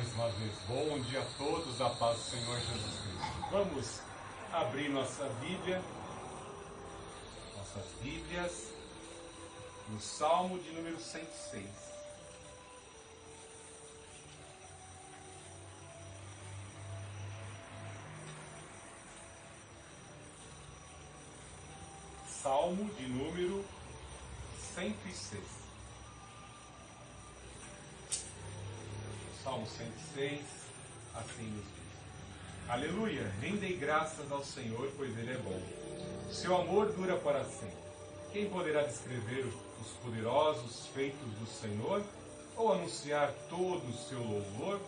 mais uma vez. Bom dia a todos, a paz do Senhor Jesus Cristo. Vamos abrir nossas Bíblias, no Salmo de número 106. Salmo de número 106. Salmo 106, assim nos diz: Aleluia, rendei graças ao Senhor, pois Ele é bom. Seu amor dura para sempre. Quem poderá descrever os poderosos feitos do Senhor, ou anunciar todo o seu louvor?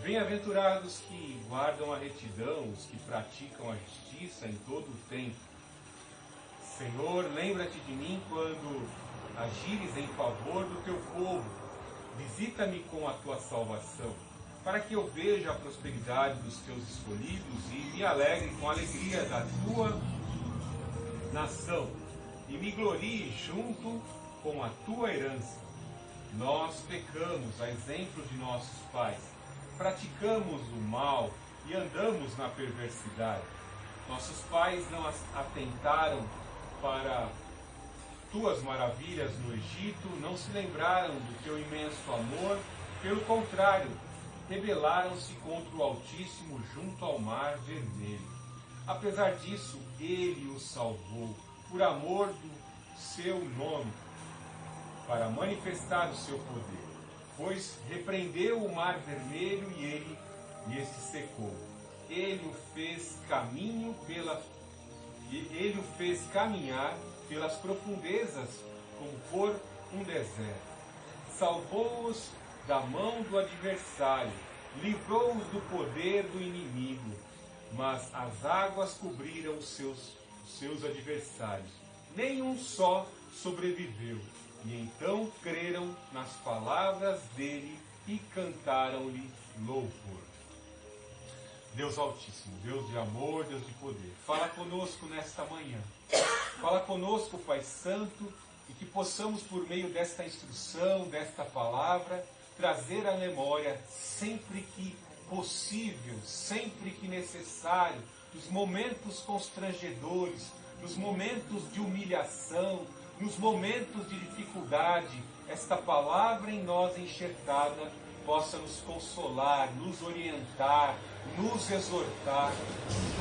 Bem-aventurados que guardam a retidão, os que praticam a justiça em todo o tempo. Senhor, lembra-te de mim quando agires em favor do teu povo. Visita-me com a tua salvação, para que eu veja a prosperidade dos teus escolhidos e me alegre com a alegria da tua nação, e me glorie junto com a tua herança. Nós pecamos, a exemplo de nossos pais, praticamos o mal e andamos na perversidade. Nossos pais não atentaram para tuas maravilhas no Egito, não se lembraram do teu imenso amor, pelo contrário, rebelaram-se contra o Altíssimo junto ao Mar Vermelho. Apesar disso, Ele os salvou, por amor do seu nome, para manifestar o seu poder. Pois repreendeu o Mar Vermelho e este secou. Ele o fez caminhar pelas profundezas, como por um deserto. Salvou-os da mão do adversário, livrou-os do poder do inimigo. Mas as águas cobriram os seus adversários. Nenhum só sobreviveu. E então creram nas palavras dele e cantaram-lhe louvor. Deus Altíssimo, Deus de amor, Deus de poder, fala conosco nesta manhã. Fala conosco, Pai Santo, e que possamos, por meio desta instrução, desta palavra, trazer à memória, sempre que possível, sempre que necessário, nos momentos constrangedores, nos momentos de humilhação, nos momentos de dificuldade, esta palavra em nós enxertada possa nos consolar, nos orientar, nos exortar.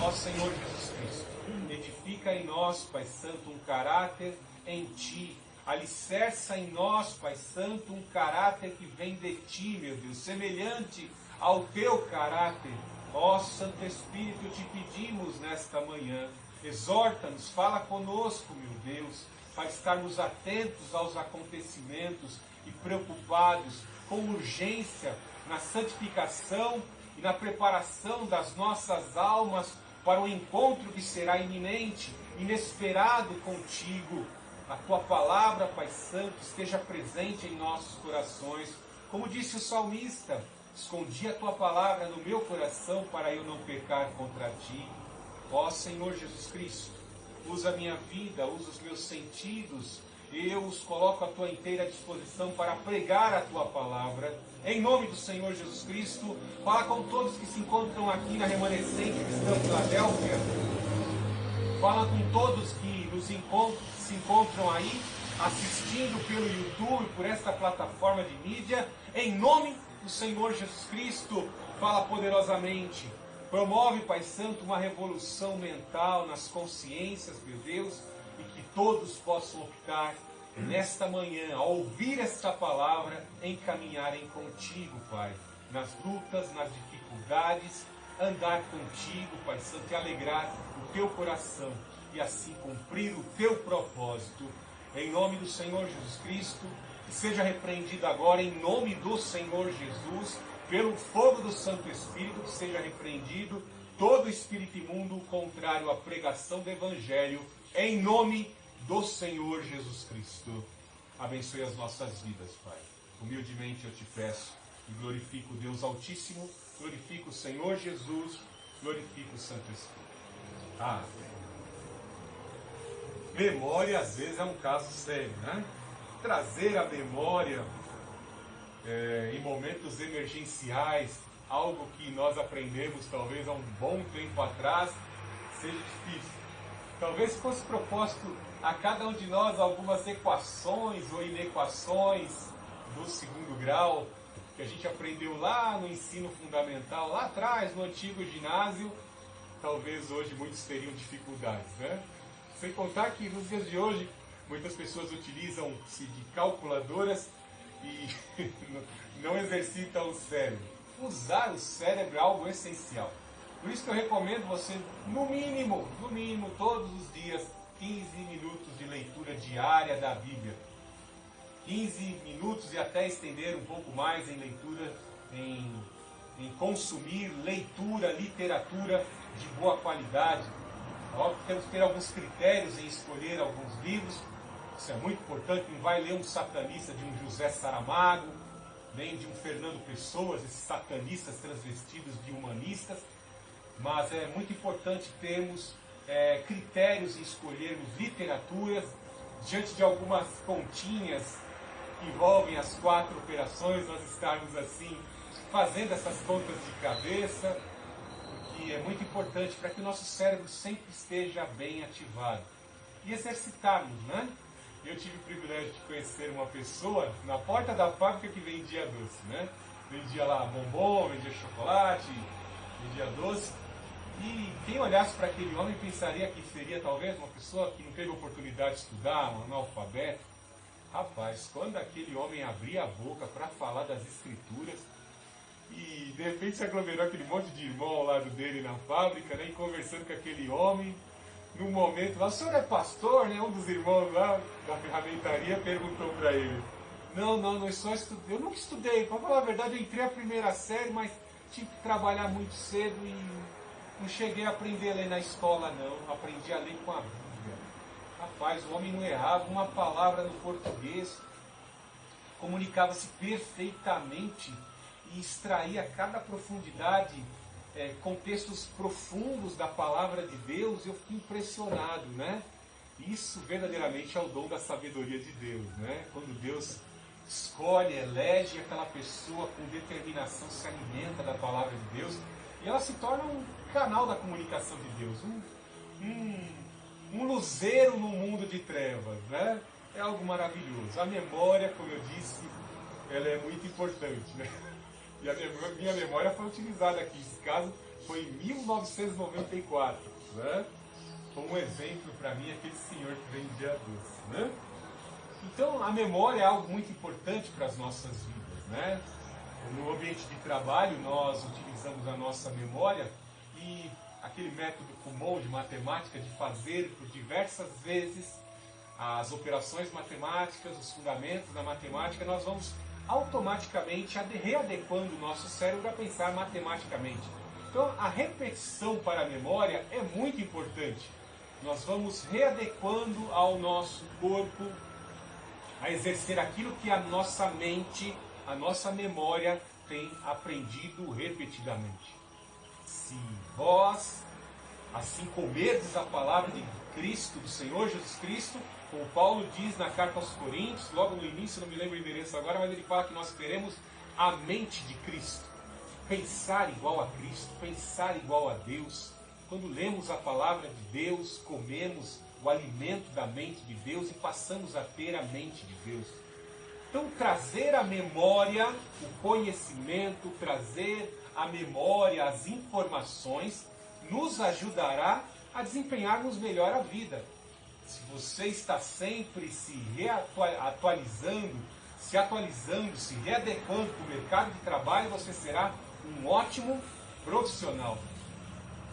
Ó Senhor Jesus Cristo, edifica em nós, Pai Santo, um caráter em Ti. Alicerça em nós, Pai Santo, um caráter que vem de Ti, meu Deus, semelhante ao Teu caráter. Ó Santo Espírito, Te pedimos nesta manhã, exorta-nos, fala conosco, meu Deus, para estarmos atentos aos acontecimentos e preocupados com urgência na santificação e na preparação das nossas almas para o encontro que será iminente, inesperado contigo. A Tua palavra, Pai Santo, esteja presente em nossos corações. Como disse o salmista, escondi a Tua palavra no meu coração para eu não pecar contra Ti. Ó Senhor Jesus Cristo, usa a minha vida, usa os meus sentidos, eu os coloco à Tua inteira disposição para pregar a Tua palavra. Em nome do Senhor Jesus Cristo, fala com todos que se encontram aqui na remanescente cristã Filadélfia. Fala com todos que se encontram aí, assistindo pelo YouTube, por esta plataforma de mídia. Em nome do Senhor Jesus Cristo, fala poderosamente. Promove, Pai Santo, uma revolução mental nas consciências, meu Deus, e que todos possam optar nesta manhã, ao ouvir esta palavra, em caminharem contigo, Pai, nas lutas, nas dificuldades, andar contigo, Pai Santo, e alegrar o teu coração, e assim cumprir o teu propósito. Em nome do Senhor Jesus Cristo, que seja repreendido agora, em nome do Senhor Jesus, pelo fogo do Santo Espírito, que seja repreendido todo espírito imundo contrário à pregação do Evangelho, em nome do Senhor Jesus Cristo. Abençoe as nossas vidas, Pai. Humildemente eu te peço e glorifico o Deus Altíssimo, glorifico o Senhor Jesus, glorifico o Santo Espírito. Amém. Memória às vezes é um caso sério, né? Trazer à memória em momentos emergenciais, algo que nós aprendemos talvez há um bom tempo atrás, seja difícil. Talvez fosse proposto a cada um de nós algumas equações ou inequações do segundo grau, que a gente aprendeu lá no ensino fundamental, lá atrás, no antigo ginásio. Talvez hoje muitos teriam dificuldades, né? Sem contar que nos dias de hoje, muitas pessoas utilizam-se de calculadoras e não exercitam o cérebro. Usar o cérebro é algo essencial. Por isso que eu recomendo você, no mínimo, todos os dias, 15 minutos de leitura diária da Bíblia. 15 minutos e até estender um pouco mais em leitura, em consumir leitura, literatura de boa qualidade. Óbvio que temos que ter alguns critérios em escolher alguns livros. Isso é muito importante. Não vai ler um satanista de um José Saramago, nem de um Fernando Pessoas, esses satanistas transvestidos de humanistas. Mas é muito importante termos critérios em escolhermos literaturas diante de algumas continhas que envolvem as 4 operações, nós estarmos assim fazendo essas contas de cabeça, que é muito importante para que o nosso cérebro sempre esteja bem ativado. E exercitarmos, né? Eu tive o privilégio de conhecer uma pessoa na porta da fábrica que vendia doce, né? Vendia lá bombom, vendia chocolate, vendia doce. E quem olhasse para aquele homem pensaria que seria talvez uma pessoa que não teve oportunidade de estudar, um analfabeto. Rapaz, quando aquele homem abria a boca para falar das escrituras, e de repente se aglomerou aquele monte de irmão ao lado dele na fábrica, né, e conversando com aquele homem, num momento lá, o senhor é pastor, né? Um dos irmãos lá da ferramentaria perguntou para ele. Não, eu só estudei, eu nunca estudei, para falar a verdade, eu entrei a primeira série, mas tive que trabalhar muito cedo e não cheguei a aprender a ler na escola não, aprendi a ler com a Bíblia. Rapaz, o homem não errava uma palavra no português, comunicava-se perfeitamente e extraía cada profundidade, contextos profundos da palavra de Deus, e eu fiquei impressionado, né? Isso verdadeiramente é o dom da sabedoria de Deus, né? Quando Deus escolhe, elege aquela pessoa com determinação, se alimenta da palavra de Deus, e ela se torna um canal da comunicação de Deus, um luzeiro no mundo de trevas, né? É algo maravilhoso. A memória, como eu disse, ela é muito importante, né? E a minha memória foi utilizada aqui. Esse caso foi em 1994, né? Foi um exemplo para mim aquele senhor que vendia doce, né? Então, a memória é algo muito importante para as nossas vidas, né? No ambiente de trabalho, nós utilizamos a nossa memória e aquele método comum de matemática de fazer por diversas vezes as operações matemáticas, os fundamentos da matemática, nós vamos automaticamente readequando o nosso cérebro a pensar matematicamente. Então, a repetição para a memória é muito importante. Nós vamos readequando ao nosso corpo a exercer aquilo que a nossa mente, a nossa memória tem aprendido repetidamente. Se vós, assim comerdes a palavra de Cristo, do Senhor Jesus Cristo, como Paulo diz na carta aos Coríntios, logo no início, não me lembro o endereço agora, mas ele fala que nós teremos a mente de Cristo. Pensar igual a Cristo, pensar igual a Deus. Quando lemos a palavra de Deus, comemos o alimento da mente de Deus e passamos a ter a mente de Deus. Então, trazer à memória o conhecimento, trazer à memória as informações, nos ajudará a desempenharmos melhor a vida. Se você está sempre se atualizando, se readequando para o mercado de trabalho, você será um ótimo profissional.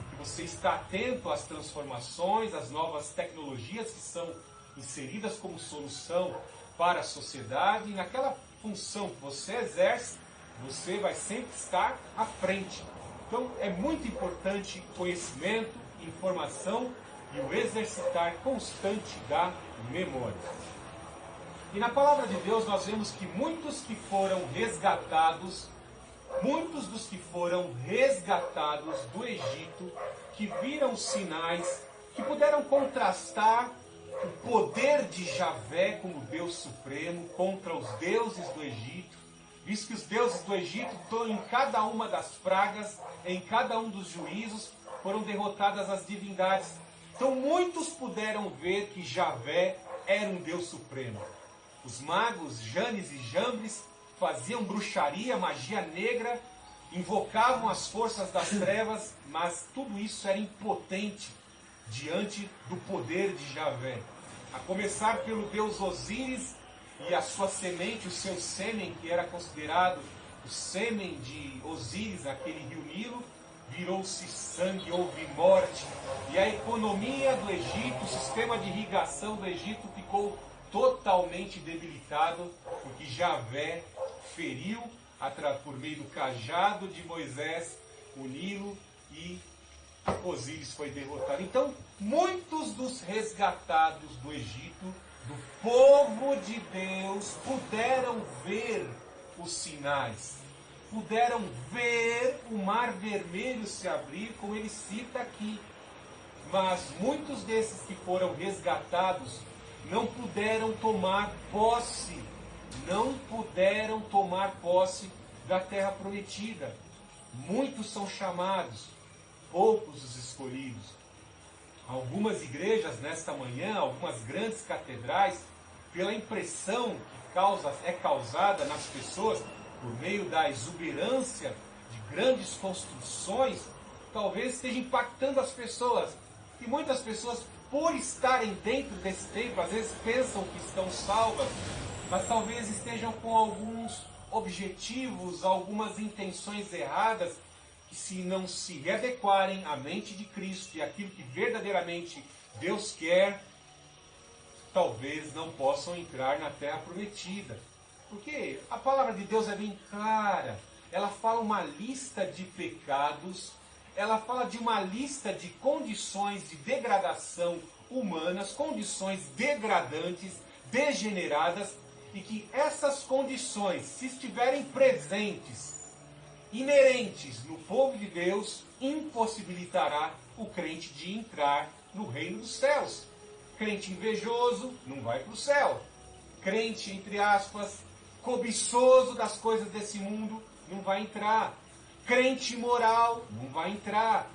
Porque você está atento às transformações, às novas tecnologias que são inseridas como solução para a sociedade, e naquela função que você exerce, você vai sempre estar à frente. Então é muito importante conhecimento, informação e o exercitar constante da memória. E na palavra de Deus nós vemos que muitos dos que foram resgatados do Egito, que viram sinais, que puderam contrastar o poder de Javé como Deus Supremo contra os deuses do Egito, visto que os deuses do Egito, em cada uma das pragas, em cada um dos juízos, foram derrotadas as divindades. Então muitos puderam ver que Javé era um Deus supremo. Os magos Janes e Jambres faziam bruxaria, magia negra, invocavam as forças das trevas, mas tudo isso era impotente diante do poder de Javé. A começar pelo deus Osíris e a sua semente, o seu sêmen, que era considerado o sêmen de Osíris, aquele rio Nilo, virou-se sangue, houve morte. E a economia do Egito, o sistema de irrigação do Egito ficou totalmente debilitado, porque Javé feriu, por meio do cajado de Moisés, o Nilo, e Osíris foi derrotado. Então, muitos dos resgatados do Egito, do povo de Deus, puderam ver os sinais, puderam ver o mar vermelho se abrir, como ele cita aqui. Mas muitos desses que foram resgatados não puderam tomar posse, da terra prometida. Muitos são chamados, poucos os escolhidos. Algumas igrejas nesta manhã, algumas grandes catedrais, pela impressão que é causada nas pessoas por meio da exuberância de grandes construções, talvez esteja impactando as pessoas. E muitas pessoas, por estarem dentro desse templo, às vezes pensam que estão salvas, mas talvez estejam com alguns objetivos, algumas intenções erradas, que se não se readequarem à mente de Cristo e aquilo que verdadeiramente Deus quer, talvez não possam entrar na terra prometida. Porque a palavra de Deus é bem clara. Ela fala uma lista de pecados, ela fala de uma lista de condições de degradação humanas, condições degradantes, degeneradas, e que essas condições, se estiverem presentes, inerentes no povo de Deus, impossibilitará o crente de entrar no reino dos céus. Crente invejoso não vai para o céu. Crente, entre aspas, cobiçoso das coisas desse mundo, não vai entrar. Crente imoral, não vai entrar.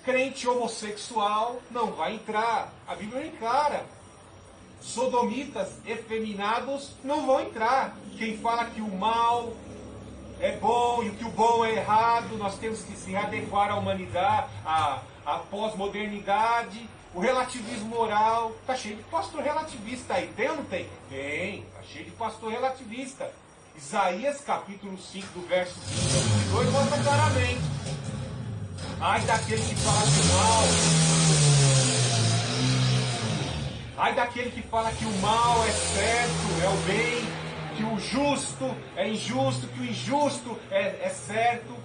Crente homossexual, não vai entrar. A Bíblia é clara. Sodomitas, efeminados, não vão entrar. Quem fala que o mal é bom e que o bom é errado, nós temos que se adequar à humanidade, à pós-modernidade, o relativismo moral. Está cheio de pastor relativista aí, tem ou não tem? Tem, está cheio de pastor relativista. Isaías capítulo 5, do verso 20 ao 22, mostra claramente. Ai daquele que fala que o mal... Ai daquele que fala que o mal é certo, é o bem, que o justo é injusto, que o injusto é certo.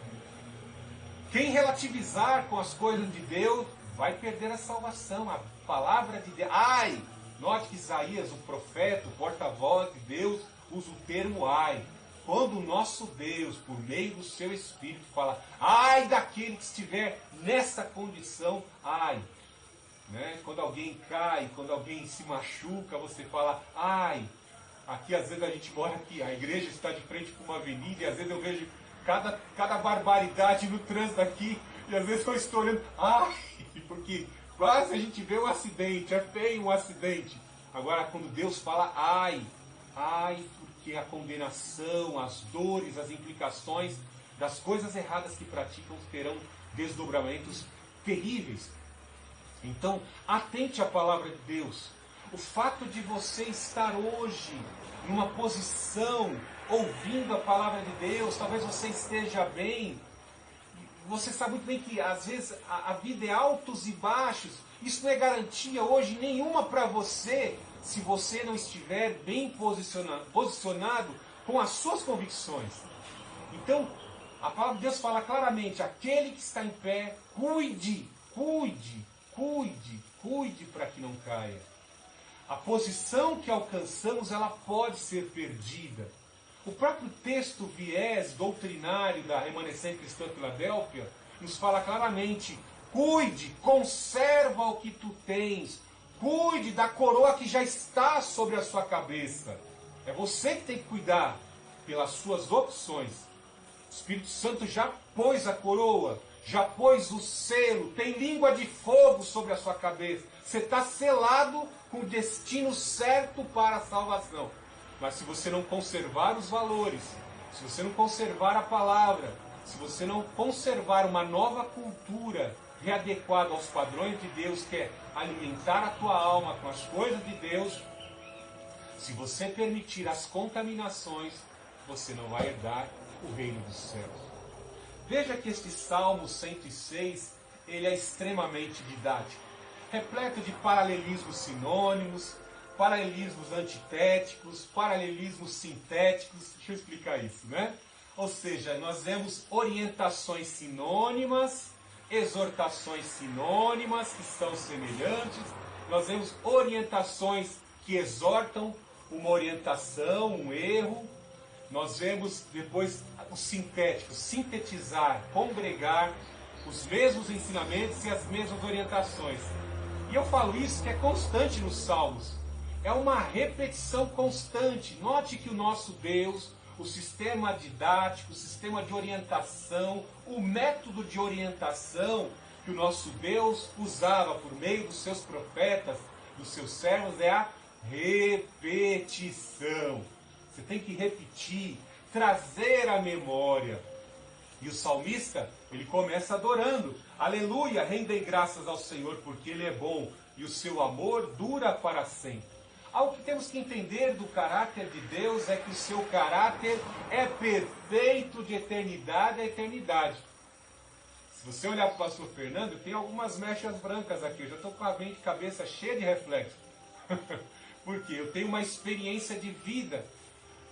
Quem relativizar com as coisas de Deus vai perder a salvação, a palavra de Deus. Ai! Note que Isaías, o profeta, o porta-voz de Deus, usa o termo ai. Quando o nosso Deus, por meio do seu Espírito, fala ai daquele que estiver nessa condição, ai. Né? Quando alguém cai, quando alguém se machuca, você fala ai. Aqui às vezes a gente mora aqui, a igreja está de frente para uma avenida e às vezes eu vejo cada barbaridade no trânsito aqui e às vezes eu estou olhando, ai, porque quase a gente vê um acidente, é feio um acidente. Agora quando Deus fala ai, porque a condenação, as dores, as implicações das coisas erradas que praticam terão desdobramentos terríveis. Então, atente à palavra de Deus. O fato de você estar hoje numa posição, ouvindo a palavra de Deus, talvez você esteja bem. Você sabe muito bem que às vezes a vida é altos e baixos. Isso não é garantia hoje nenhuma para você, se você não estiver bem posicionado com as suas convicções. Então, a palavra de Deus fala claramente, aquele que está em pé, cuide para que não caia. A posição que alcançamos, ela pode ser perdida. O próprio texto viés doutrinário da remanescente cristã Filadélfia nos fala claramente, cuide, conserva o que tu tens, cuide da coroa que já está sobre a sua cabeça. É você que tem que cuidar. pelas suas opções. O Espírito Santo já pôs a coroa, já pôs o selo, tem língua de fogo sobre a sua cabeça. Você está selado com o destino certo para a salvação. Mas se você não conservar os valores, se você não conservar a palavra, se você não conservar uma nova cultura readequada aos padrões de Deus, que é alimentar a tua alma com as coisas de Deus, se você permitir as contaminações, você não vai herdar o reino dos céus. Veja que este Salmo 106, ele é extremamente didático, repleto de paralelismos sinônimos, paralelismos antitéticos, paralelismos sintéticos. Deixa eu explicar isso, né? Ou seja, nós vemos orientações sinônimas, exortações sinônimas que são semelhantes, nós vemos orientações que exortam uma orientação, um erro, nós vemos depois os sintéticos, sintetizar, congregar os mesmos ensinamentos e as mesmas orientações. E eu falo isso que é constante nos Salmos, é uma repetição constante. Note que o nosso Deus, o sistema didático, o sistema de orientação, o método de orientação que o nosso Deus usava por meio dos seus profetas, dos seus servos, é a repetição. Você tem que repetir, trazer à memória. E o salmista, ele começa adorando. Aleluia, rendem graças ao Senhor porque Ele é bom e o seu amor dura para sempre. Algo que temos que entender do caráter de Deus é que o seu caráter é perfeito de eternidade a eternidade. Se você olhar para o pastor Fernando, tem algumas mechas brancas aqui. Eu já estou com a cabeça cheia de reflexo. Porque eu tenho uma experiência de vida.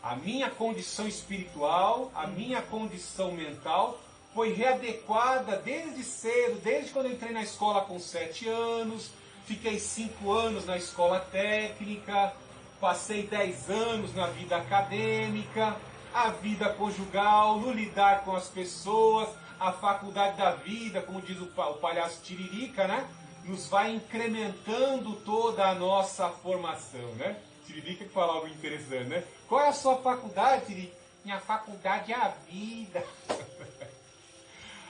A minha condição espiritual, a minha condição mental foi readequada desde cedo, desde quando eu entrei na escola com 7 anos, fiquei 5 anos na escola técnica, passei 10 anos na vida acadêmica, a vida conjugal, no lidar com as pessoas, a faculdade da vida, como diz o palhaço Tiririca, né? Nos vai incrementando toda a nossa formação, né? Tiririca que fala algo interessante, né? Qual é a sua faculdade, Tiririca? Minha faculdade é a vida.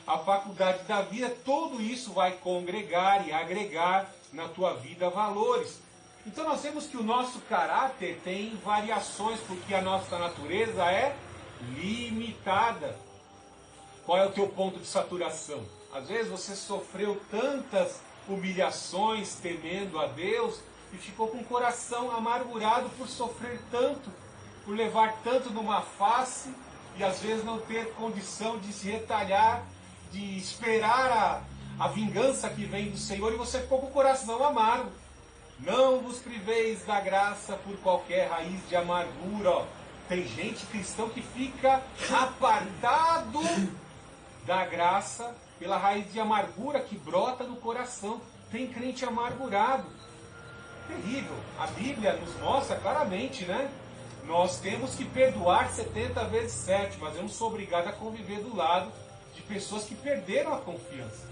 A faculdade da vida, tudo isso vai congregar e agregar na tua vida valores. Então nós vemos que o nosso caráter tem variações, porque a nossa natureza é limitada. Qual é o teu ponto de saturação? Às vezes você sofreu tantas humilhações temendo a Deus e ficou com o coração amargurado por sofrer tanto, por levar tanto numa face e às vezes não ter condição de se retalhar, de esperar a vingança que vem do Senhor, e você ficou com o coração amargo. Não vos priveis da graça por qualquer raiz de amargura. Ó. Tem gente cristão que fica apartado da graça pela raiz de amargura que brota no coração. Tem crente amargurado. Terrível. A Bíblia nos mostra claramente, né? Nós temos que perdoar 70 vezes 7, mas eu não sou obrigado a conviver do lado de pessoas que perderam a confiança.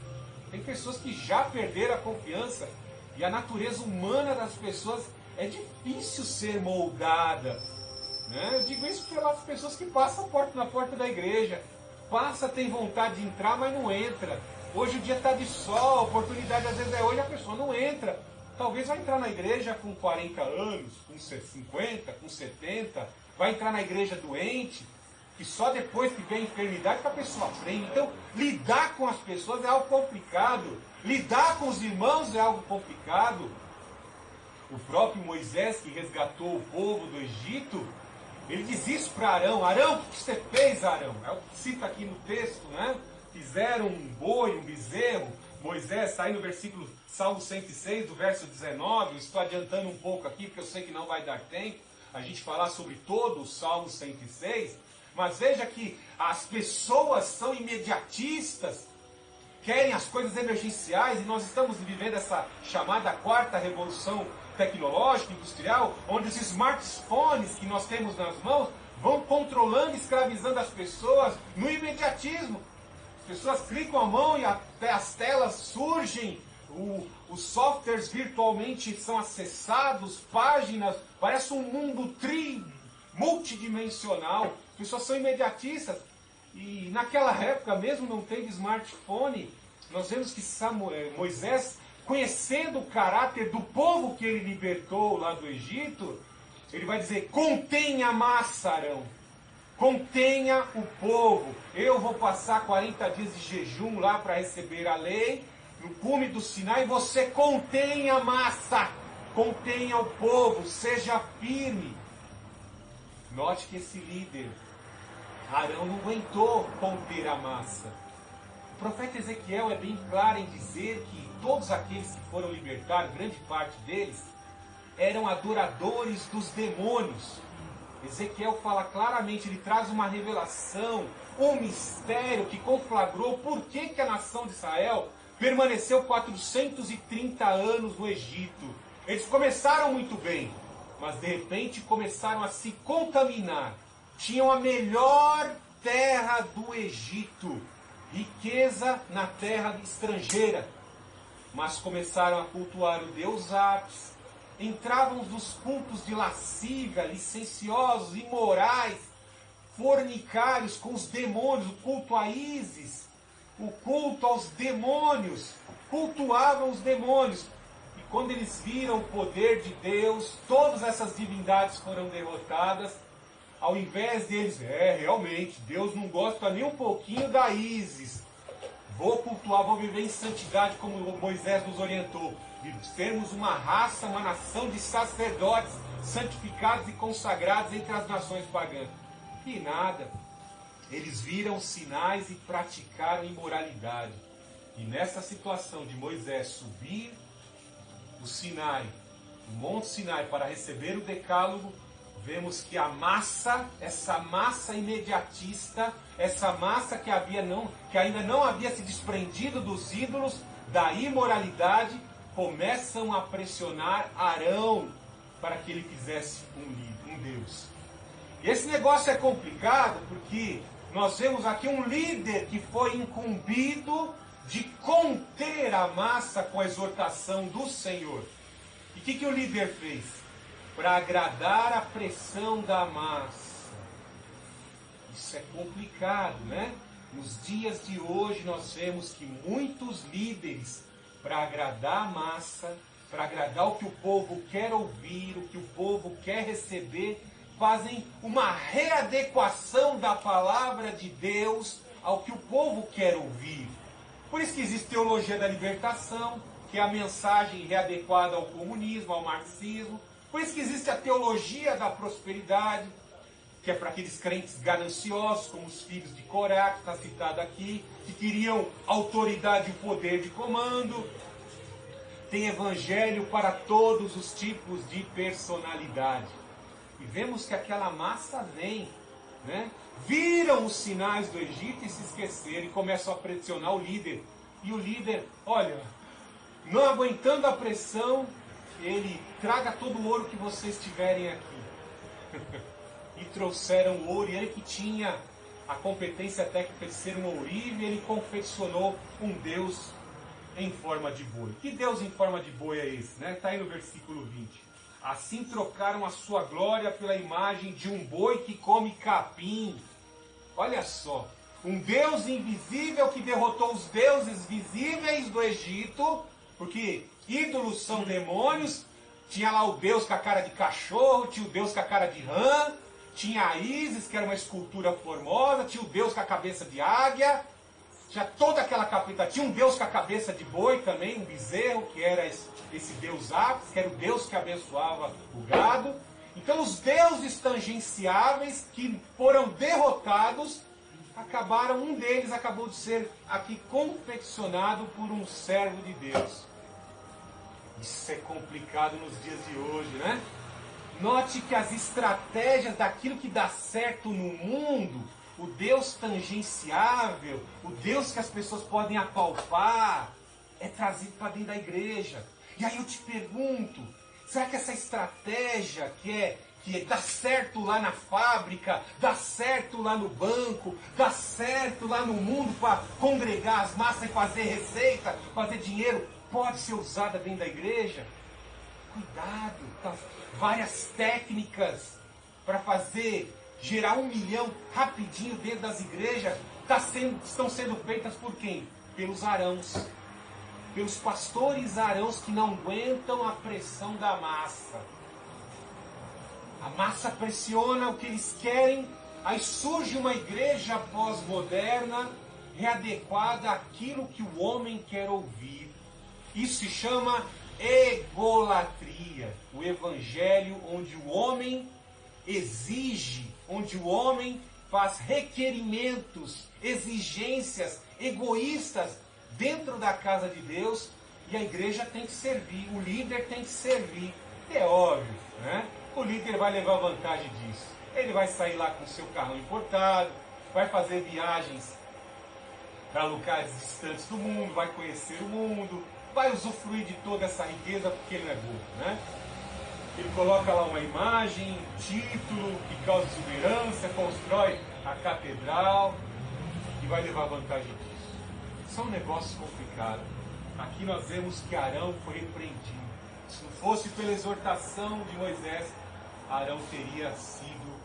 Tem pessoas que já perderam a confiança e a natureza humana das pessoas é difícil ser moldada. Né? Eu digo isso pelas pessoas que passam na porta da igreja. Passa, tem vontade de entrar, mas não entra. Hoje o dia está de sol, a oportunidade às vezes é hoje, a pessoa não entra. Talvez vai entrar na igreja com 40 anos, com 50, com 70, vai entrar na igreja doente, que só depois que vem a enfermidade que a pessoa aprende. Então, lidar com as pessoas é algo complicado. Lidar com os irmãos é algo complicado. O próprio Moisés, que resgatou o povo do Egito, ele diz isso para Arão. Arão, o que você fez, Arão? É o que cita aqui no texto, né? Fizeram um boi, um bezerro. Moisés, está aí no versículo Salmo 106, do verso 19. Eu estou adiantando um pouco aqui, porque eu sei que não vai dar tempo a gente falar sobre todo o Salmo 106. Mas veja que as pessoas são imediatistas, querem as coisas emergenciais, e nós estamos vivendo essa chamada quarta revolução tecnológica, industrial, onde os smartphones que nós temos nas mãos vão controlando, escravizando as pessoas no imediatismo. As pessoas clicam a mão e até as telas surgem, os softwares virtualmente são acessados, páginas, parece um mundo multidimensional, pessoas são imediatistas. E naquela época, mesmo não tendo smartphone, nós vemos que Moisés, conhecendo o caráter do povo que ele libertou lá do Egito, ele vai dizer: contenha a massa, Arão. Contenha o povo. Eu vou passar 40 dias de jejum lá para receber a lei, no cume do Sinai. Você contenha a massa. Contenha o povo. Seja firme. Note que esse líder, Arão, não aguentou conter a massa. O profeta Ezequiel é bem claro em dizer que todos aqueles que foram libertados, grande parte deles, eram adoradores dos demônios. Ezequiel fala claramente, ele traz uma revelação, um mistério que conflagrou por que a nação de Israel permaneceu 430 anos no Egito. Eles começaram muito bem, mas de repente começaram a se contaminar. Tinham a melhor terra do Egito, riqueza na terra estrangeira, mas começaram a cultuar o deus Apis. Entravam nos cultos de lascívia, licenciosos, imorais, fornicários com os demônios, o culto a Ísis, o culto aos demônios, cultuavam os demônios. E quando eles viram o poder de Deus, todas essas divindades foram derrotadas. Ao invés deles, realmente, Deus não gosta nem um pouquinho da Ísis. Vou cultuar, vou viver em santidade como Moisés nos orientou. De sermos uma raça, uma nação de sacerdotes santificados e consagrados entre as nações pagãs. E nada. Eles viram sinais e praticaram imoralidade. E nessa situação de Moisés subir o Sinai, o Monte Sinai, para receber o decálogo, vemos que a massa, essa massa imediatista, essa massa que ainda não havia se desprendido dos ídolos, da imoralidade, começam a pressionar Arão para que ele fizesse um Deus. E esse negócio é complicado porque nós vemos aqui um líder que foi incumbido de conter a massa com a exortação do Senhor. E o que o líder fez? Para agradar a pressão da massa. Isso é complicado, né? Nos dias de hoje nós vemos que muitos líderes, para agradar a massa, para agradar o que o povo quer ouvir, o que o povo quer receber, fazem uma readequação da palavra de Deus ao que o povo quer ouvir. Por isso que existe teologia da libertação, que é a mensagem readequada ao comunismo, ao marxismo. Por isso que existe a teologia da prosperidade, que é para aqueles crentes gananciosos, como os filhos de Corá, que está citado aqui, que queriam autoridade e poder de comando. Tem evangelho para todos os tipos de personalidade. E vemos que aquela massa vem, né? Viram os sinais do Egito e se esqueceram e começam a pressionar o líder. E o líder, olha, não aguentando a pressão, ele traga todo o ouro que vocês tiverem aqui. E trouxeram o ouro, e ele que tinha a competência técnica de ser um ourive, ele confeccionou um Deus em forma de boi. Que Deus em forma de boi é esse? Está aí no versículo 20. Assim trocaram a sua glória pela imagem de um boi que come capim. Olha só, um Deus invisível que derrotou os deuses visíveis do Egito, porque ídolos são demônios. Tinha lá o Deus com a cara de cachorro, tinha o Deus com a cara de rã, tinha a Ísis, que era uma escultura formosa, tinha o Deus com a cabeça de águia, tinha toda aquela capeta, tinha um Deus com a cabeça de boi também, um bezerro, que era esse Deus Apis, que era o Deus que abençoava o gado. Então os deuses tangenciáveis que foram derrotados, um deles acabou de ser aqui confeccionado por um servo de Deus. Isso é complicado nos dias de hoje, né? Note que as estratégias daquilo que dá certo no mundo, o Deus tangenciável, o Deus que as pessoas podem apalpar, é trazido para dentro da igreja. E aí eu te pergunto, será que essa estratégia que dá certo lá na fábrica, dá certo lá no banco, dá certo lá no mundo para congregar as massas e fazer receita, fazer dinheiro, pode ser usada dentro da igreja? Cuidado, tá? Várias técnicas para fazer gerar 1 milhão rapidinho dentro das igrejas, estão sendo feitas por quem? Pelos arãos. Pelos pastores arãos que não aguentam a pressão da massa. A massa pressiona o que eles querem, aí surge uma igreja pós-moderna, readequada àquilo que o homem quer ouvir. Isso se chama egolatria. O evangelho onde o homem exige, onde o homem faz requerimentos, exigências egoístas dentro da casa de Deus, e a igreja tem que servir, o líder tem que servir. É óbvio, né? O líder vai levar vantagem disso. Ele vai sair lá com seu carrão importado, vai fazer viagens para lugares distantes do mundo, vai conhecer o mundo, vai usufruir de toda essa riqueza porque ele não é burro, né? Ele coloca lá uma imagem, um título que causa exuberância, constrói a catedral e vai levar vantagem disso. Isso é um negócio complicado. Aqui nós vemos que Arão foi repreendido. Se não fosse pela exortação de Moisés, Arão teria sido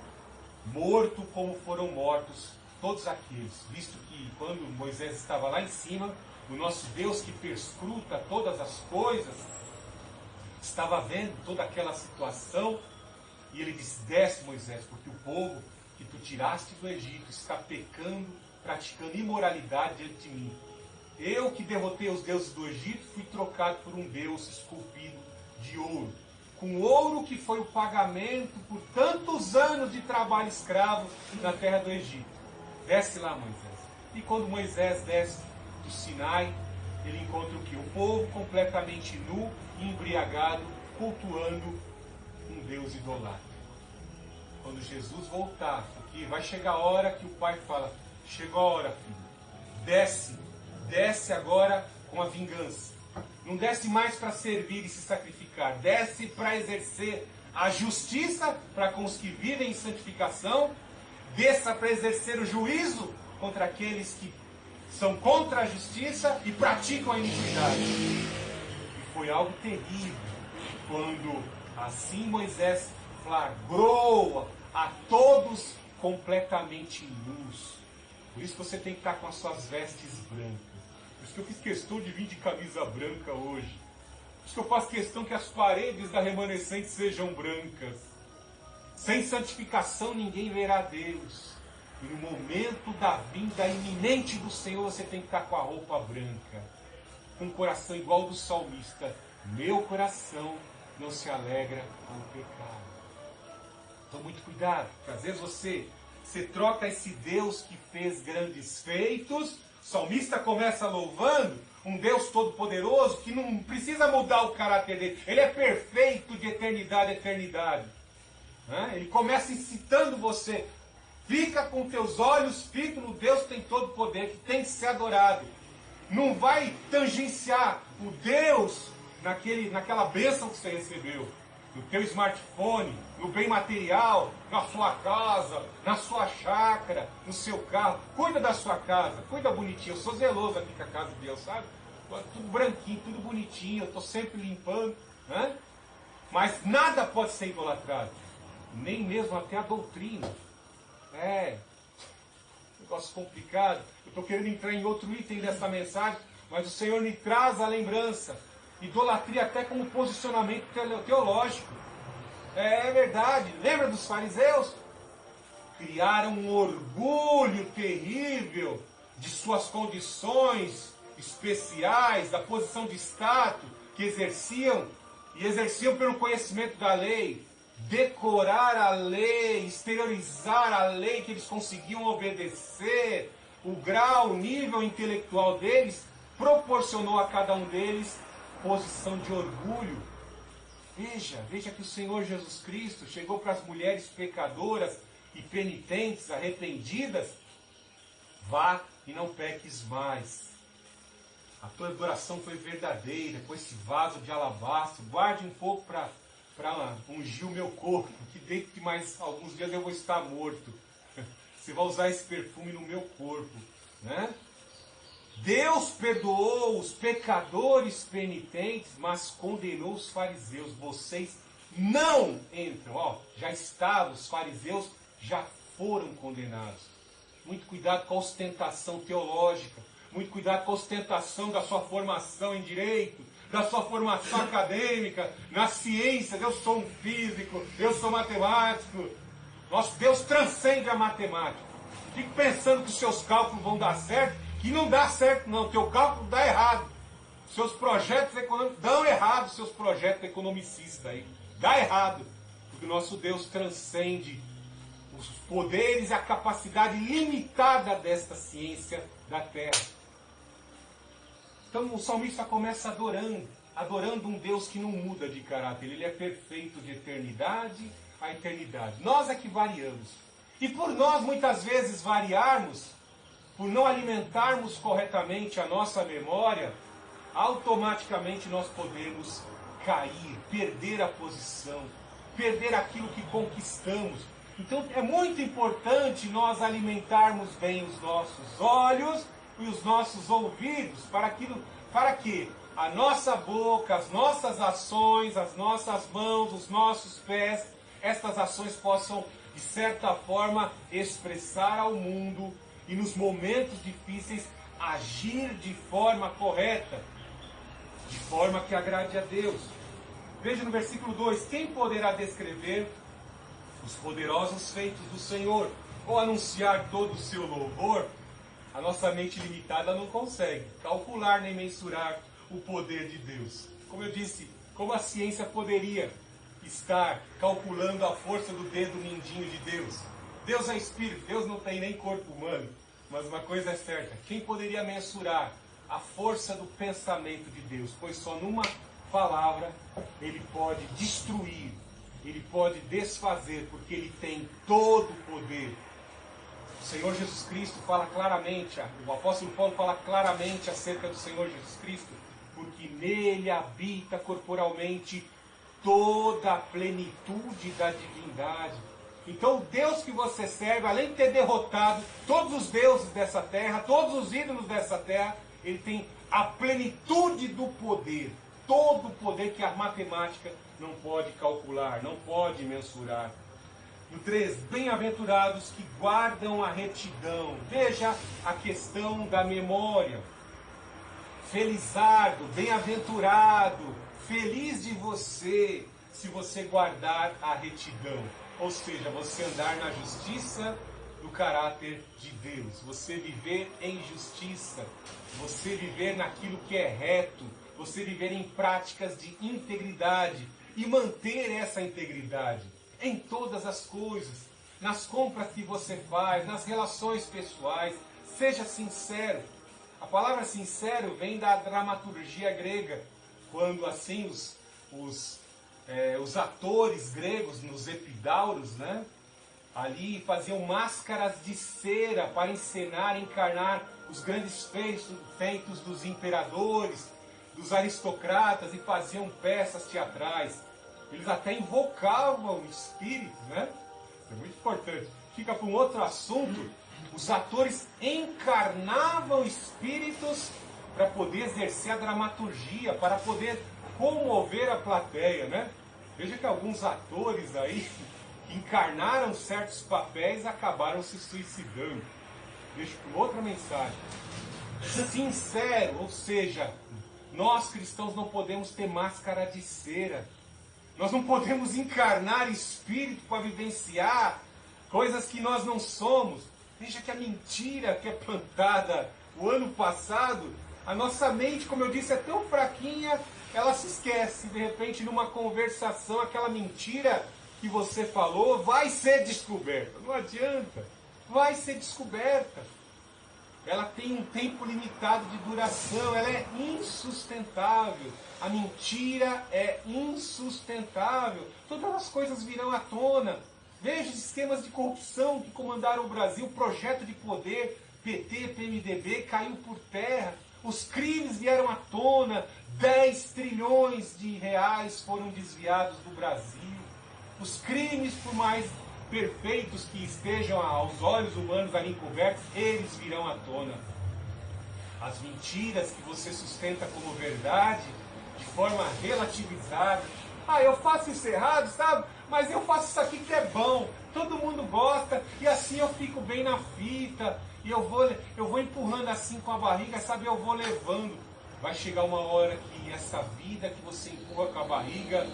morto como foram mortos todos aqueles. Visto que quando Moisés estava lá em cima, o nosso Deus que perscruta todas as coisas, estava vendo toda aquela situação, e ele disse: desce, Moisés, porque o povo que tu tiraste do Egito está pecando, praticando imoralidade diante de mim. Eu que derrotei os deuses do Egito, fui trocado por um Deus esculpido de ouro, com ouro que foi o pagamento por tantos anos de trabalho escravo na terra do Egito. Desce lá, Moisés. E quando Moisés desce do Sinai, ele encontra o quê? O povo completamente nu e embriagado, cultuando um Deus idolatra. Quando Jesus voltar, porque vai chegar a hora que o pai fala: chegou a hora, filho, desce agora com a vingança. Não desce mais para servir e se sacrificar, desce para exercer a justiça para com os que vivem em santificação, desça para exercer o juízo contra aqueles que são contra a justiça e praticam a iniquidade. E foi algo terrível quando assim Moisés flagrou a todos completamente nus. Por isso que você tem que estar com as suas vestes brancas. Por isso que eu fiz questão de vir de camisa branca hoje. Por isso que eu faço questão que as paredes da remanescente sejam brancas. Sem santificação ninguém verá Deus. E no momento da vinda iminente do Senhor, você tem que estar com a roupa branca. Com o coração igual ao do salmista. Meu coração não se alegra com o pecado. Então muito cuidado, porque às vezes você troca esse Deus que fez grandes feitos. O salmista começa louvando um Deus todo-poderoso que não precisa mudar o caráter dele. Ele é perfeito de eternidade a eternidade. Ele começa incitando você. Fica com teus olhos fitos no Deus que tem todo o poder, que tem que ser adorado. Não vai tangenciar o Deus naquela bênção que você recebeu. No teu smartphone, no bem material, na sua casa, na sua chácara, no seu carro. Cuida da sua casa, cuida bonitinho. Eu sou zeloso aqui com a casa de Deus, sabe? Tudo branquinho, tudo bonitinho, eu estou sempre limpando. Mas nada pode ser idolatrado. Nem mesmo até a doutrina. Negócio complicado. Eu estou querendo entrar em outro item dessa mensagem, mas o Senhor me traz a lembrança. Idolatria até como posicionamento teológico. É verdade. Lembra dos fariseus? Criaram um orgulho terrível de suas condições especiais, da posição de status que exerciam, e exerciam pelo conhecimento da lei. Decorar a lei, exteriorizar a lei que eles conseguiam obedecer, o grau, o nível intelectual deles, proporcionou a cada um deles posição de orgulho. Veja que o Senhor Jesus Cristo chegou para as mulheres pecadoras e penitentes, arrependidas: vá e não peques mais. A tua adoração foi verdadeira, com esse vaso de alabastro, guarde um pouco para ungir o meu corpo, que dentro de mais alguns dias eu vou estar morto. Você vai usar esse perfume no meu corpo, né? Deus perdoou os pecadores penitentes, mas condenou os fariseus. Vocês não entram. Já estavam, os fariseus já foram condenados. Muito cuidado com a ostentação teológica, muito cuidado com a ostentação da sua formação em direito, da sua formação acadêmica, nas ciências. Eu sou um físico, eu sou matemático. Nosso Deus transcende a matemática. Fique pensando que os seus cálculos vão dar certo, que não dá certo não, teu cálculo dá errado. Seus projetos econômicos dão errado, seus projetos economicistas aí. Dá errado, porque o nosso Deus transcende os poderes e a capacidade limitada desta ciência da terra. Então o salmista começa adorando um Deus que não muda de caráter. Ele é perfeito de eternidade a eternidade. Nós é que variamos. E por nós muitas vezes variarmos, por não alimentarmos corretamente a nossa memória, automaticamente nós podemos cair, perder a posição, perder aquilo que conquistamos. Então é muito importante nós alimentarmos bem os nossos olhos e os nossos ouvidos para que a nossa boca, as nossas ações, as nossas mãos, os nossos pés, estas ações possam, de certa forma, expressar ao mundo e nos momentos difíceis agir de forma correta, de forma que agrade a Deus. Veja no versículo 2, quem poderá descrever os poderosos feitos do Senhor, ou anunciar todo o seu louvor? A nossa mente limitada não consegue calcular nem mensurar o poder de Deus. Como eu disse, como a ciência poderia estar calculando a força do dedo mindinho de Deus? Deus é espírito, Deus não tem nem corpo humano. Mas uma coisa é certa, quem poderia mensurar a força do pensamento de Deus? Pois só numa palavra ele pode destruir, ele pode desfazer, porque ele tem todo o poder. O Senhor Jesus Cristo fala claramente, o apóstolo Paulo fala claramente acerca do Senhor Jesus Cristo, porque nele habita corporalmente toda a plenitude da divindade. Então o Deus que você serve, além de ter derrotado todos os deuses dessa terra, todos os ídolos dessa terra, ele tem a plenitude do poder, todo o poder que a matemática não pode calcular, não pode mensurar. No 3, bem-aventurados que guardam a retidão. Veja a questão da memória. Felizardo, bem-aventurado, feliz de você, se você guardar a retidão. Ou seja, você andar na justiça do caráter de Deus. Você viver em justiça. Você viver naquilo que é reto. Você viver em práticas de integridade. E manter essa integridade em todas as coisas. Nas compras que você faz, nas relações pessoais. Seja sincero. A palavra sincero vem da dramaturgia grega. Quando assim os atores gregos, nos epidauros, né, ali faziam máscaras de cera para encenar, encarnar os grandes feitos dos imperadores, dos aristocratas, e faziam peças teatrais. Eles até invocavam espíritos, né? Isso é muito importante. Fica para um outro assunto. Os atores encarnavam espíritos para poder exercer a dramaturgia, para poder comover a plateia, né? Veja que alguns atores aí que encarnaram certos papéis acabaram se suicidando. Deixa com outra mensagem. Sincero, ou seja, nós cristãos não podemos ter máscara de cera. Nós não podemos encarnar espírito para vivenciar coisas que nós não somos. Veja que a mentira que é plantada o ano passado, a nossa mente, como eu disse, é tão fraquinha, ela se esquece. De repente, numa conversação, aquela mentira que você falou vai ser descoberta. Não adianta. Vai ser descoberta. Ela tem um tempo limitado de duração. Ela é insustentável. A mentira é insustentável. Todas as coisas virão à tona. Veja os esquemas de corrupção que comandaram o Brasil. O projeto de poder, PT, PMDB, caiu por terra. Os crimes vieram à tona. 10 trilhões de reais foram desviados do Brasil. Os crimes, por mais perfeitos que estejam aos olhos humanos ali encobertos, eles virão à tona. As mentiras que você sustenta como verdade, de forma relativizada. Ah, eu faço isso errado, sabe? mas eu faço isso aqui que é bom, todo mundo gosta, e assim eu fico bem na fita, e eu vou empurrando assim com a barriga, sabe, eu vou levando. Vai chegar uma hora que essa vida que você empurra com a barriga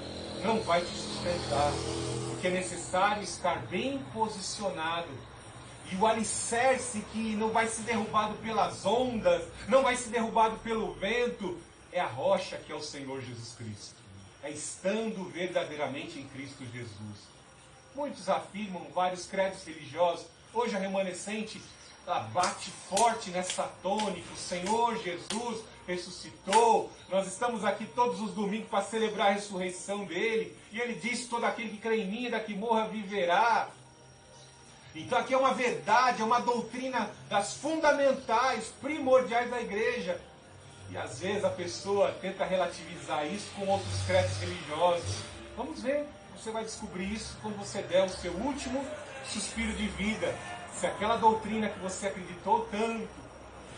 não vai te sustentar, porque é necessário estar bem posicionado. E o alicerce que não vai ser derrubado pelas ondas, não vai ser derrubado pelo vento, é a rocha que é o Senhor Jesus Cristo. É estando verdadeiramente em Cristo Jesus. Muitos afirmam, vários credos religiosos, hoje a remanescente, ela bate forte nessa tônica, o Senhor Jesus ressuscitou, nós estamos aqui todos os domingos para celebrar a ressurreição dele, e ele disse, todo aquele que crê em mim, ainda que morra, viverá. Então aqui é uma verdade, é uma doutrina das fundamentais, primordiais da igreja. E às vezes a pessoa tenta relativizar isso com outros credos religiosos. Vamos ver, você vai descobrir isso quando você der o seu último suspiro de vida. Se aquela doutrina que você acreditou tanto,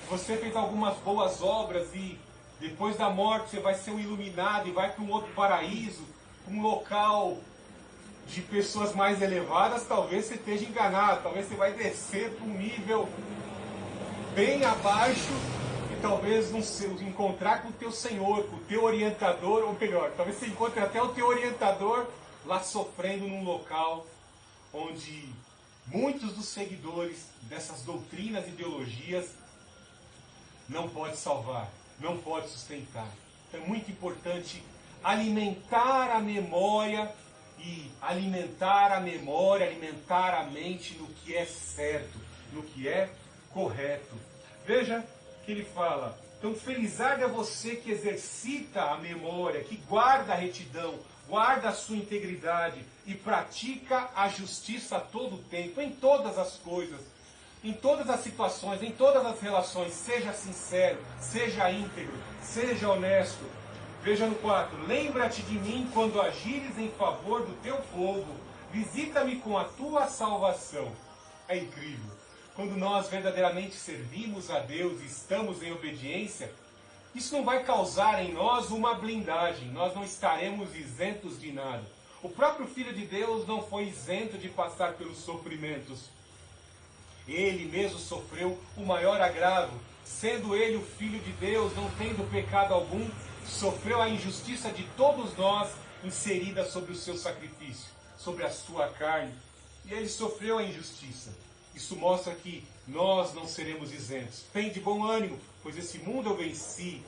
você fez algumas boas obras e depois da morte você vai ser um iluminado e vai para um outro paraíso, um local de pessoas mais elevadas, talvez você esteja enganado, talvez você vai descer para um nível bem abaixo e talvez não se encontrar com o teu Senhor, com o teu orientador, ou melhor, talvez você encontre até o teu orientador lá sofrendo num local onde muitos dos seguidores dessas doutrinas e ideologias não pode salvar, não pode sustentar. Então é muito importante alimentar a memória e alimentar a mente no que é certo, no que é correto. Veja que ele fala, então felizardo é você que exercita a memória, que guarda a retidão, guarda a sua integridade e pratica a justiça a todo tempo, em todas as coisas, em todas as situações, em todas as relações. Seja sincero, seja íntegro, seja honesto. Veja no 4, lembra-te de mim quando agires em favor do teu povo, visita-me com a tua salvação. É incrível. Quando nós verdadeiramente servimos a Deus e estamos em obediência, isso não vai causar em nós uma blindagem, nós não estaremos isentos de nada. O próprio Filho de Deus não foi isento de passar pelos sofrimentos. Ele mesmo sofreu o maior agravo, sendo ele o Filho de Deus, não tendo pecado algum, sofreu a injustiça de todos nós inserida sobre o seu sacrifício, sobre a sua carne. E ele sofreu a injustiça. Isso mostra que nós não seremos isentos. Tem de bom ânimo, pois esse mundo eu venci.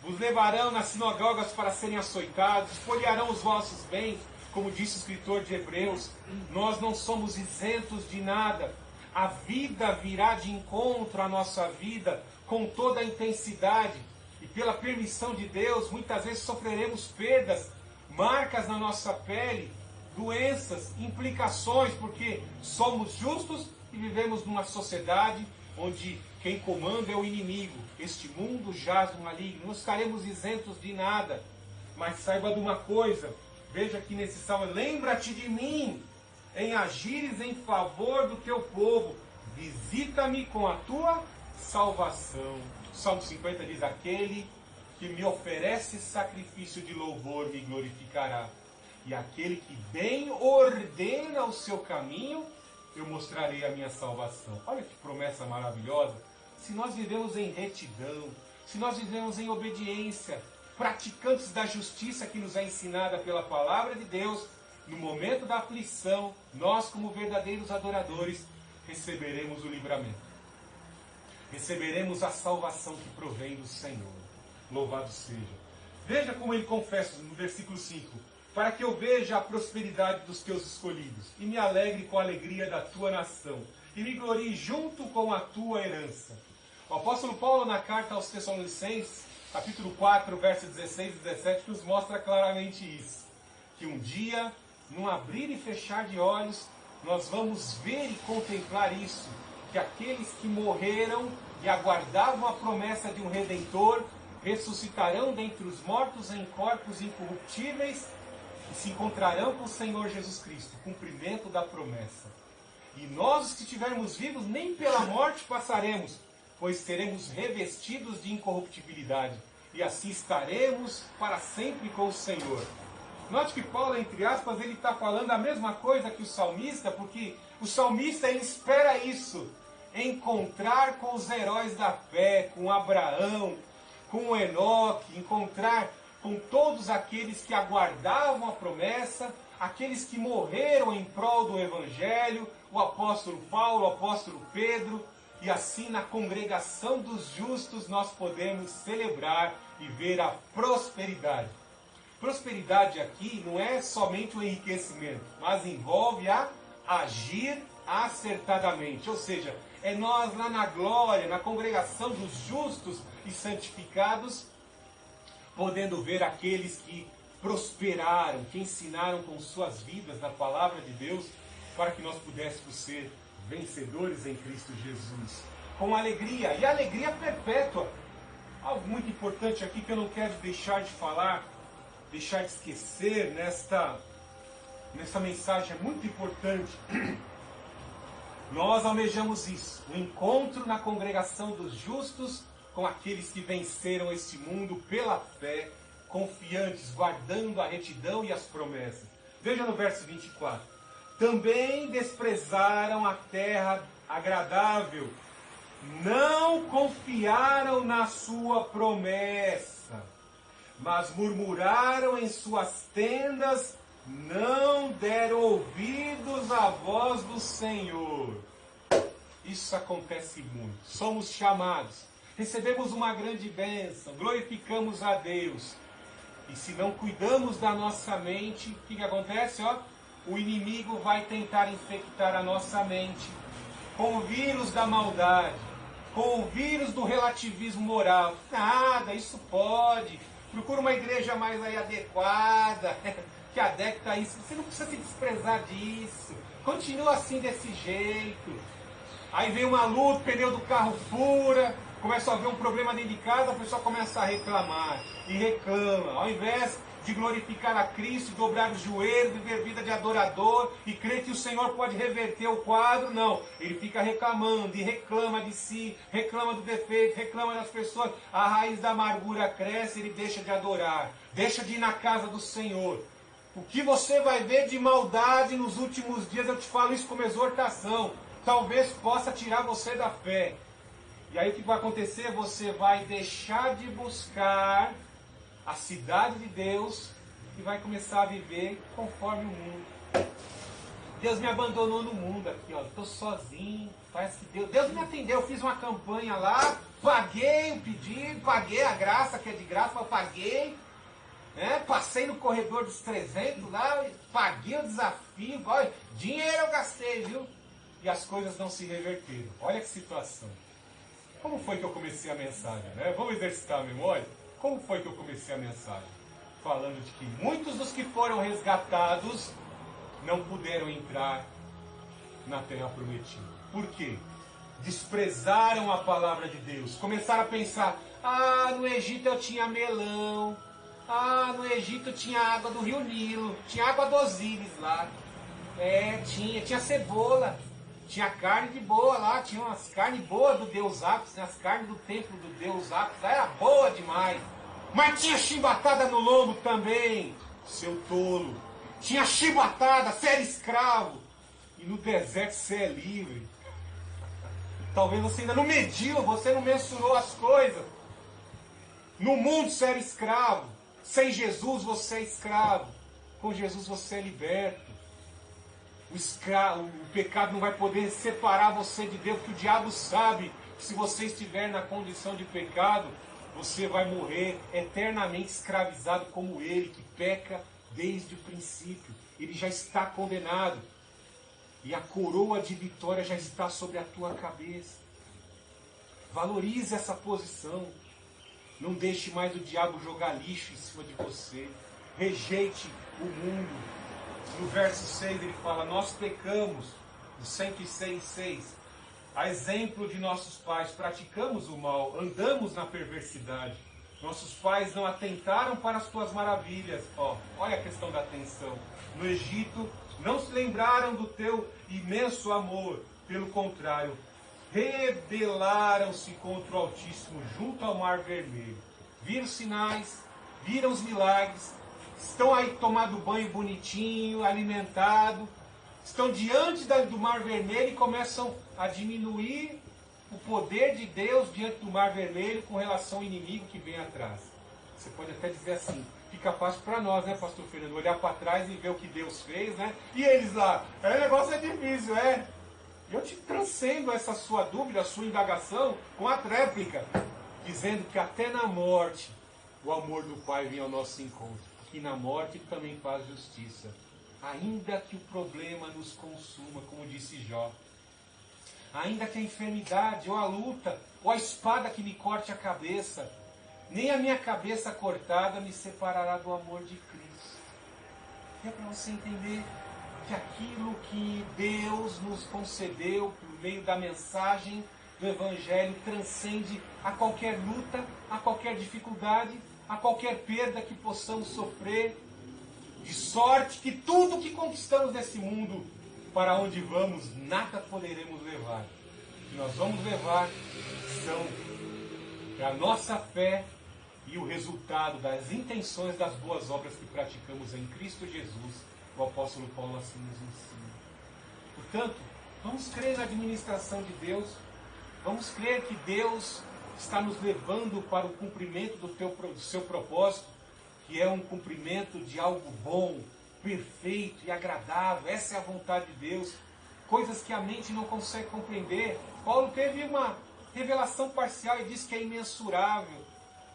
Vos levarão nas sinagogas para serem açoitados, espoliarão os vossos bens, como disse o escritor de Hebreus. Nós não somos isentos de nada. A vida virá de encontro à nossa vida com toda a intensidade. E pela permissão de Deus, muitas vezes sofreremos perdas, marcas na nossa pele, doenças, implicações, porque somos justos e vivemos numa sociedade onde quem comanda é o inimigo. Este mundo jaz no maligno. Não estaremos isentos de nada. Mas saiba de uma coisa, veja aqui nesse salmo, lembra-te de mim, em agires em favor do teu povo, visita-me com a tua salvação. O Salmo 50 diz, aquele que me oferece sacrifício de louvor me glorificará, e aquele que bem ordena o seu caminho, eu mostrarei a minha salvação. Olha que promessa maravilhosa. Se nós vivemos em retidão, se nós vivemos em obediência, praticantes da justiça que nos é ensinada pela palavra de Deus, no momento da aflição, nós como verdadeiros adoradores, receberemos o livramento. Receberemos a salvação que provém do Senhor. Louvado seja. Veja como ele confessa no versículo 5. Para que eu veja a prosperidade dos teus escolhidos, e me alegre com a alegria da tua nação, e me glorie junto com a tua herança. O apóstolo Paulo, na carta aos Tessalonicenses, capítulo 4, versos 16 e 17, nos mostra claramente isso. Que um dia, num abrir e fechar de olhos, nós vamos ver e contemplar isso. Que aqueles que morreram e aguardavam a promessa de um Redentor, ressuscitarão dentre os mortos em corpos incorruptíveis, e se encontrarão com o Senhor Jesus Cristo, cumprimento da promessa. E nós, os que estivermos vivos, nem pela morte passaremos, pois seremos revestidos de incorruptibilidade, e assim estaremos para sempre com o Senhor. Note que Paulo, entre aspas, ele está falando a mesma coisa que o salmista, porque o salmista ele espera isso, encontrar com os heróis da fé, com Abraão, com Enoque, encontrar com todos aqueles que aguardavam a promessa, aqueles que morreram em prol do Evangelho, o apóstolo Paulo, o apóstolo Pedro, e assim na congregação dos justos nós podemos celebrar e ver a prosperidade. Prosperidade aqui não é somente o enriquecimento, mas envolve a agir acertadamente. Ou seja, é nós lá na glória, na congregação dos justos e santificados, podendo ver aqueles que prosperaram, que ensinaram com suas vidas na palavra de Deus, para que nós pudéssemos ser vencedores em Cristo Jesus. Com alegria, e alegria perpétua. Algo muito importante aqui que eu não quero deixar de falar, deixar de esquecer nessa mensagem é muito importante. Nós almejamos isso, o encontro na congregação dos justos com aqueles que venceram este mundo pela fé, confiantes, guardando a retidão e as promessas. Veja no verso 24. Também desprezaram a terra agradável, não confiaram na sua promessa, mas murmuraram em suas tendas, não deram ouvidos à voz do Senhor. Isso acontece muito. Somos chamados, recebemos uma grande bênção, glorificamos a Deus. E se não cuidamos da nossa mente, o que acontece? O inimigo vai tentar infectar a nossa mente com o vírus da maldade, com o vírus do relativismo moral. Nada, isso pode. Procura uma igreja mais aí adequada, que adepta a isso. Você não precisa se desprezar disso. Continua assim desse jeito. Aí vem uma luta, o pneu do carro fura, começa a haver um problema dentro de casa, a pessoa começa a reclamar. E reclama. Ao invés de glorificar a Cristo, dobrar os joelhos, viver vida de adorador e crer que o Senhor pode reverter o quadro, não. Ele fica reclamando e reclama de si, reclama do defeito, reclama das pessoas. A raiz da amargura cresce, ele deixa de adorar, deixa de ir na casa do Senhor. O que você vai ver de maldade nos últimos dias, eu te falo isso como exortação, talvez possa tirar você da fé. E aí o que vai acontecer? Você vai deixar de buscar a cidade de Deus e vai começar a viver conforme o mundo. Deus me abandonou no mundo aqui, estou sozinho, parece que Deus me atendeu, eu fiz uma campanha lá, paguei o pedido, paguei a graça, que é de graça, mas eu paguei, né? Passei no corredor dos 300 lá, paguei o desafio, dinheiro eu gastei, viu? E as coisas não se reverteram. Olha que situação. Como foi que eu comecei a mensagem, né? Vamos exercitar a memória? Como foi que eu comecei a mensagem? Falando de que muitos dos que foram resgatados não puderam entrar na terra prometida. Por quê? Desprezaram a palavra de Deus. Começaram a pensar, no Egito eu tinha melão. No Egito tinha água do rio Nilo. Tinha água do Osíris lá. Tinha cebola. Tinha carne de boa lá, tinha umas carnes boas do Deus Apis, as carnes do templo do Deus Apis, lá era boa demais. Mas tinha chibatada no lombo também, seu tolo. Tinha chibatada, você era escravo. E no deserto você é livre. Talvez você ainda não mediu, você não mensurou as coisas. No mundo você era escravo. Sem Jesus você é escravo. Com Jesus você é liberto. O pecado não vai poder separar você de Deus, porque o diabo sabe que se você estiver na condição de pecado, você vai morrer eternamente escravizado como ele, que peca desde o princípio. Ele já está condenado. E a coroa de vitória já está sobre a tua cabeça. Valorize essa posição. Não deixe mais o diabo jogar lixo em cima de você. Rejeite o mundo. No verso 6 ele fala, nós pecamos, no 106:6, a exemplo de nossos pais, praticamos o mal, andamos na perversidade. Nossos pais não atentaram para as tuas maravilhas. Olha a questão da atenção. No Egito, não se lembraram do teu imenso amor. Pelo contrário, rebelaram-se contra o Altíssimo junto ao Mar Vermelho. Viram sinais, viram os milagres, estão aí tomando banho bonitinho, alimentado, estão diante do Mar Vermelho e começam a diminuir o poder de Deus diante do Mar Vermelho com relação ao inimigo que vem atrás. Você pode até dizer assim, fica fácil para nós, né, pastor Fernando? Olhar para trás e ver o que Deus fez, né? E eles lá, o negócio é difícil, é? Eu te transcendo essa sua dúvida, a sua indagação com a tréplica, dizendo que até na morte o amor do Pai vem ao nosso encontro. Que na morte Ele também faz justiça. Ainda que o problema nos consuma, como disse Jó. Ainda que a enfermidade, ou a luta, ou a espada que me corte a cabeça, nem a minha cabeça cortada me separará do amor de Cristo. E é para você entender que aquilo que Deus nos concedeu por meio da mensagem do Evangelho transcende a qualquer luta, a qualquer dificuldade, a qualquer perda que possamos sofrer, de sorte que tudo que conquistamos nesse mundo, para onde vamos, nada poderemos levar. O que nós vamos levar são a nossa fé e o resultado das intenções das boas obras que praticamos em Cristo Jesus. O apóstolo Paulo assim nos ensina. Portanto, vamos crer na administração de Deus, vamos crer que Deus está nos levando para o cumprimento do seu propósito, que é um cumprimento de algo bom, perfeito e agradável. Essa é a vontade de Deus. Coisas que a mente não consegue compreender. Paulo teve uma revelação parcial e disse que é imensurável.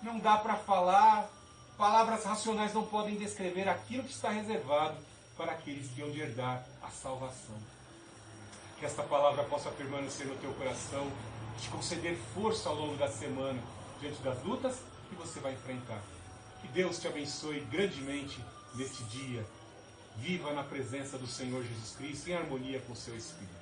Não dá para falar. Palavras racionais não podem descrever aquilo que está reservado para aqueles que hão de herdar a salvação. Que esta palavra possa permanecer no teu coração, te conceder força ao longo da semana, diante das lutas que você vai enfrentar. Que Deus te abençoe grandemente neste dia. Viva na presença do Senhor Jesus Cristo, em harmonia com o seu Espírito.